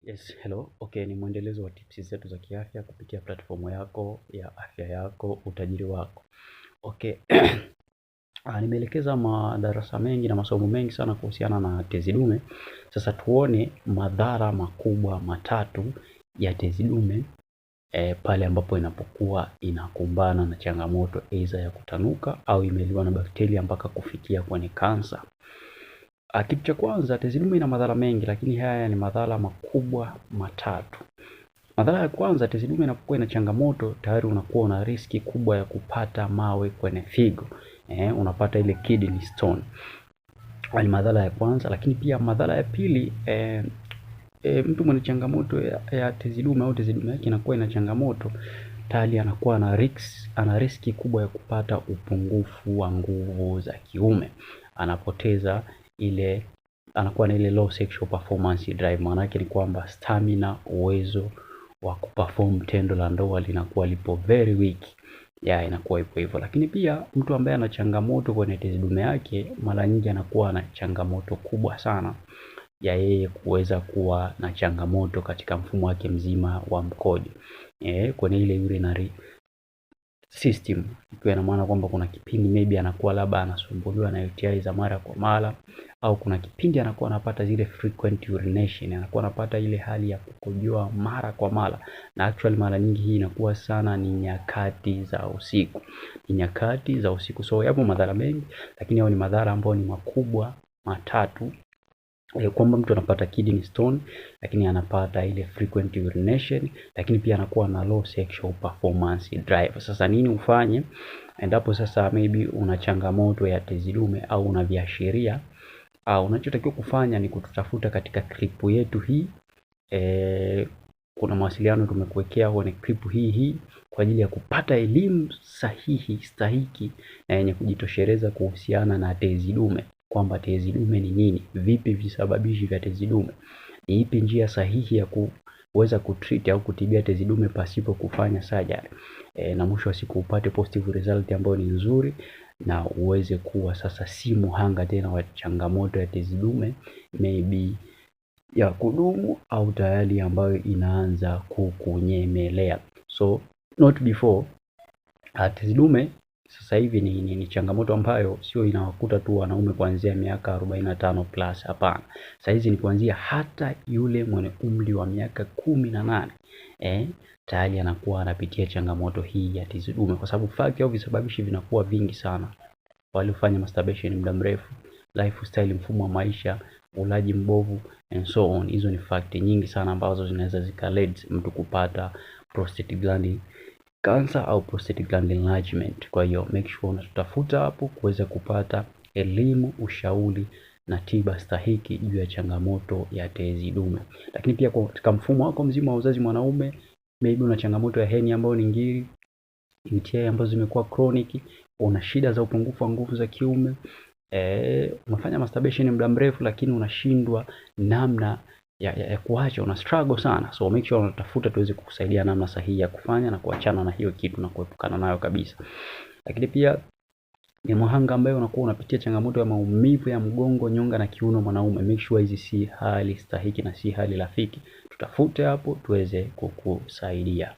Yes, hello. Okay, ni mwendelezo wa tips zetu za kiafya kupitia platformu yako ya afya yako utajiri wako. Okay. Nimeelekeza madarasa mengi na masomo mengi sana kuhusiana na tezi dume. Sasa tuone madhara makubwa matatu ya tezi dume pale ambapo inapokuwa inakumbana na changamoto aidha ya kutanuka au imeliwa na bakteria mpaka kufikia kwenye kansa. Kitu cha kwanza, tezi dume ina madhara mengi, lakini haya ni madhara makubwa matatu. Madhara ya kwanza, tezi dume inapokuwa ina changamoto, tayari unakuwa una riski kubwa ya kupata mawe kwenye figo. Unapata ile kidney stone. Ni madhara ya kwanza, lakini pia madhara ya pili, mtu mwenye changamoto ya tezi dume au tezi dume yake inakuwa ina changamoto, tayari anakuwa ana riski kubwa ya kupata upungufu wa nguvu za kiume. Anapoteza ile, anakuwa na ile low sexual performance drive. Maana yake ni kwamba stamina, uwezo wa kuperform tendo la ndoa linakuwa lipo very weak. Inakuwa ipo hivyo. Lakini pia mtu ambaye ana changamoto kwenye tezi dume yake mara nyingi anakuwa na changamoto kubwa sana ya yeye kuweza kuwa na changamoto katika mfumo wake mzima wa mkojo. Kwenye ile urinary system, ikiwa ina maana kwamba kuna kipindi maybe anakuwa labda anasumbuliwa na UTI za mara kwa mara, au kuna kipindi anakuwa anapata zile frequent urination, anakuwa anapata ile hali ya kukojoa mara kwa mara. Na actually mara nyingi hii inakuwa sana ni nyakati za usiku. So yapo madhara mengi, lakini hao ni madhara ambayo ni makubwa matatu. Kwamba mtu anapata kidney stone, lakini anapata ile frequent urination, lakini pia anakuwa na low sexual performance drive. Sasa nini ufanye endapo sasa maybe una changamoto ya tezi dume au una viashiria? Unachotakiwa kufanya ni kututafuta katika clip yetu hii. Kuna mawasiliano tumekuwekea kwenye clip hii kwa ajili ya kupata elimu stahiki na yenye kujitosheleza kuhusiana na tezi dume, kwamba tezi dume ni nini, vipi visababishi vya tezi dume, ni ipi njia sahihi ya kuweza kutreat au kutibia tezi dume pasipo kufanya surgery, na mwisho wa siku upate positive result ambayo ni nzuri, na uweze kuwa sasa si muhanga tena wa changamoto ya tezi dume maybe ya kudumu au tayari ambayo inaanza kukunyemelea. So not before. Tezi dume sasa hivi ni changamoto ambayo sio inawakuta tu wanaume kuanzia miaka 45 plus, hapana. Sasa hizi ni kuanzia hata yule mwenye umri wa miaka 18 tayari anakuwa anapitia changamoto hii ya tezi dume, kwa sababu fact au visababishi vinakuwa vingi sana. Waliofanya masturbation muda mrefu, lifestyle, mfumo wa maisha, ulaji mbovu and so on. Hizo ni fact nyingi sana ambazo zinaweza zikaled mtu kupata prostate gland cancer au prostate gland enlargement. Kwa hiyo make sure unatutafuta hapo kuweza kupata elimu, ushauri na tiba stahiki juu ya changamoto ya tezi dume. Lakini pia katika mfumo wako mzima wa uzazi mwanaume, maybe una changamoto ya hernia ambayo ni ngiri, UTI ambazo zimekuwa chronic, una shida za upungufu wa nguvu za kiume, unafanya masturbation muda mrefu lakini unashindwa namna ya kuacha, una struggle sana. So make sure unatafuta tuweze kukusaidia namna sahihi ya kufanya na kuachana na hiyo kitu na kuepukana nayo kabisa. Lakini pia ni mhanga ambaye unakuwa unapitia changamoto ya maumivu ya mgongo, nyonga na kiuno mwanaume, make sure hizi si hali stahiki na si hali rafiki. Tutafute hapo tuweze kukusaidia.